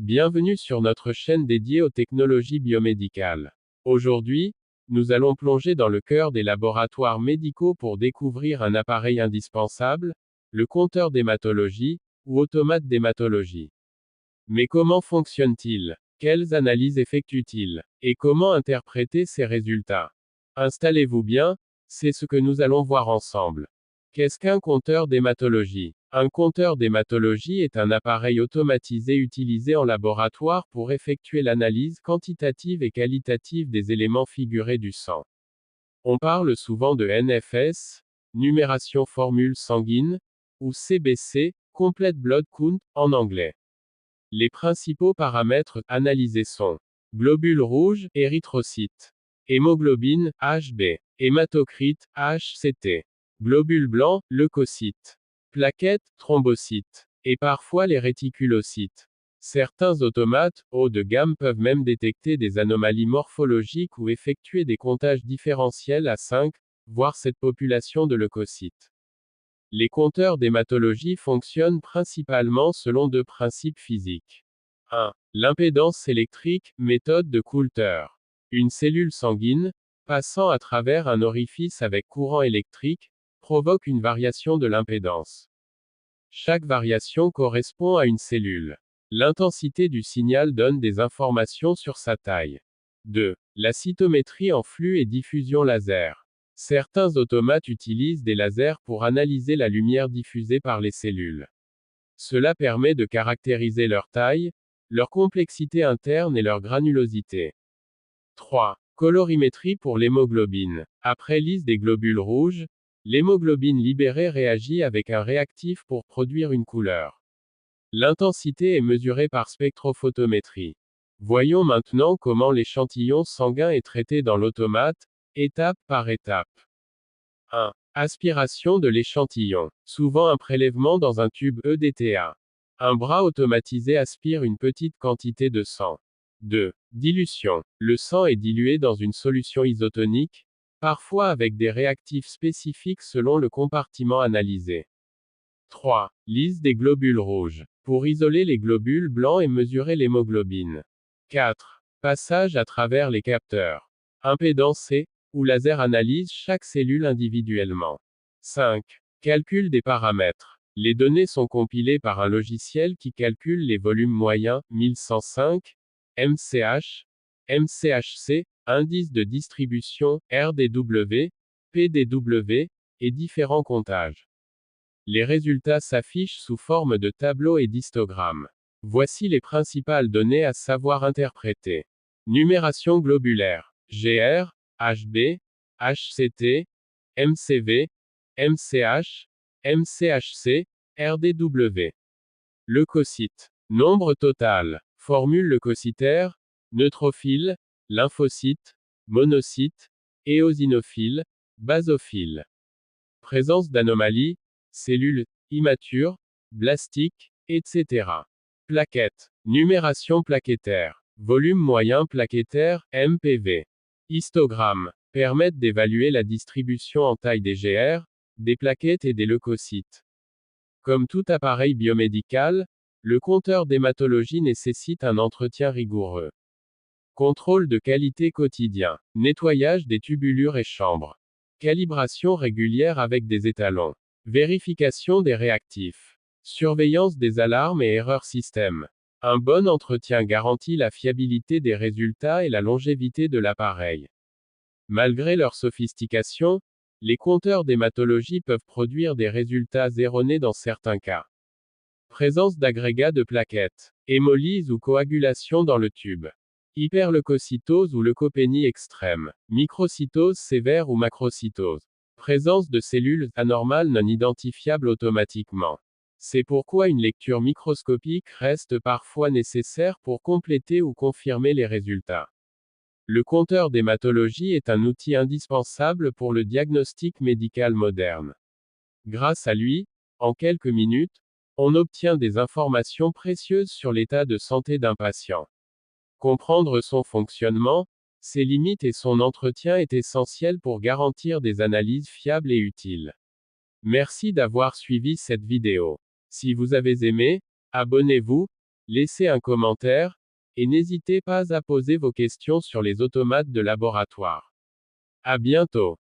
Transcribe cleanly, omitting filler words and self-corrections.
Bienvenue sur notre chaîne dédiée aux technologies biomédicales. Aujourd'hui, nous allons plonger dans le cœur des laboratoires médicaux pour découvrir un appareil indispensable, le compteur d'hématologie, ou automate d'hématologie. Mais comment fonctionne-t-il? Quelles analyses effectue-t-il? Et comment interpréter ses résultats? Installez-vous bien, c'est ce que nous allons voir ensemble. Qu'est-ce qu'un compteur d'hématologie? Un compteur d'hématologie est un appareil automatisé utilisé en laboratoire pour effectuer l'analyse quantitative et qualitative des éléments figurés du sang. On parle souvent de NFS, numération formule sanguine, ou CBC, Complete Blood Count, en anglais. Les principaux paramètres analysés sont globules rouges, érythrocytes, hémoglobine, HB, hématocrite, HCT, globules blancs, leucocytes, plaquettes, thrombocytes, et parfois les réticulocytes. Certains automates, haut de gamme, peuvent même détecter des anomalies morphologiques ou effectuer des comptages différentiels à 5, voire 7 populations de leucocytes. Les compteurs d'hématologie fonctionnent principalement selon deux principes physiques. 1. L'impédance électrique, méthode de Coulter. Une cellule sanguine, passant à travers un orifice avec courant électrique, provoque une variation de l'impédance. Chaque variation correspond à une cellule. L'intensité du signal donne des informations sur sa taille. 2. La cytométrie en flux et diffusion laser. Certains automates utilisent des lasers pour analyser la lumière diffusée par les cellules. Cela permet de caractériser leur taille, leur complexité interne et leur granulosité. 3. Colorimétrie pour l'hémoglobine. Après lyse des globules rouges, l'hémoglobine libérée réagit avec un réactif pour produire une couleur. L'intensité est mesurée par spectrophotométrie. Voyons maintenant comment l'échantillon sanguin est traité dans l'automate, étape par étape. 1. Aspiration de l'échantillon. Souvent un prélèvement dans un tube EDTA. Un bras automatisé aspire une petite quantité de sang. 2. Dilution. Le sang est dilué dans une solution isotonique, parfois avec des réactifs spécifiques selon le compartiment analysé. 3. Lyse des globules rouges. Pour isoler les globules blancs et mesurer l'hémoglobine. 4. Passage à travers les capteurs. Impédance C, où laser analyse chaque cellule individuellement. 5. Calcul des paramètres. Les données sont compilées par un logiciel qui calcule les volumes moyens, 1105, MCH, MCHC, indice de distribution, RDW, PDW, et différents comptages. Les résultats s'affichent sous forme de tableaux et d'histogrammes. Voici les principales données à savoir interpréter. Numération globulaire. GR, HB, HCT, MCV, MCH, MCHC, RDW. Leucocytes. Nombre total. Formule leucocytaire, neutrophile, lymphocyte, monocyte, éosinophile, basophile. Présence d'anomalies, cellules immatures, blastiques, etc. Plaquettes. Numération plaquettaire. Volume moyen plaquettaire, MPV. Histogrammes. Permettent d'évaluer la distribution en taille des GR, des plaquettes et des leucocytes. Comme tout appareil biomédical, le compteur d'hématologie nécessite un entretien rigoureux. Contrôle de qualité quotidien. Nettoyage des tubulures et chambres. Calibration régulière avec des étalons. Vérification des réactifs. Surveillance des alarmes et erreurs système. Un bon entretien garantit la fiabilité des résultats et la longévité de l'appareil. Malgré leur sophistication, les compteurs d'hématologie peuvent produire des résultats erronés dans certains cas. Présence d'agrégats de plaquettes. Hémolyse ou coagulation dans le tube. Hyperleucocytose ou leucopénie extrême. Microcytose sévère ou macrocytose. Présence de cellules anormales non identifiables automatiquement. C'est pourquoi une lecture microscopique reste parfois nécessaire pour compléter ou confirmer les résultats. Le compteur d'hématologie est un outil indispensable pour le diagnostic médical moderne. Grâce à lui, en quelques minutes, on obtient des informations précieuses sur l'état de santé d'un patient. Comprendre son fonctionnement, ses limites et son entretien est essentiel pour garantir des analyses fiables et utiles. Merci d'avoir suivi cette vidéo. Si vous avez aimé, abonnez-vous, Laissez un commentaire, et n'hésitez pas à poser vos questions sur les automates de laboratoire. À bientôt.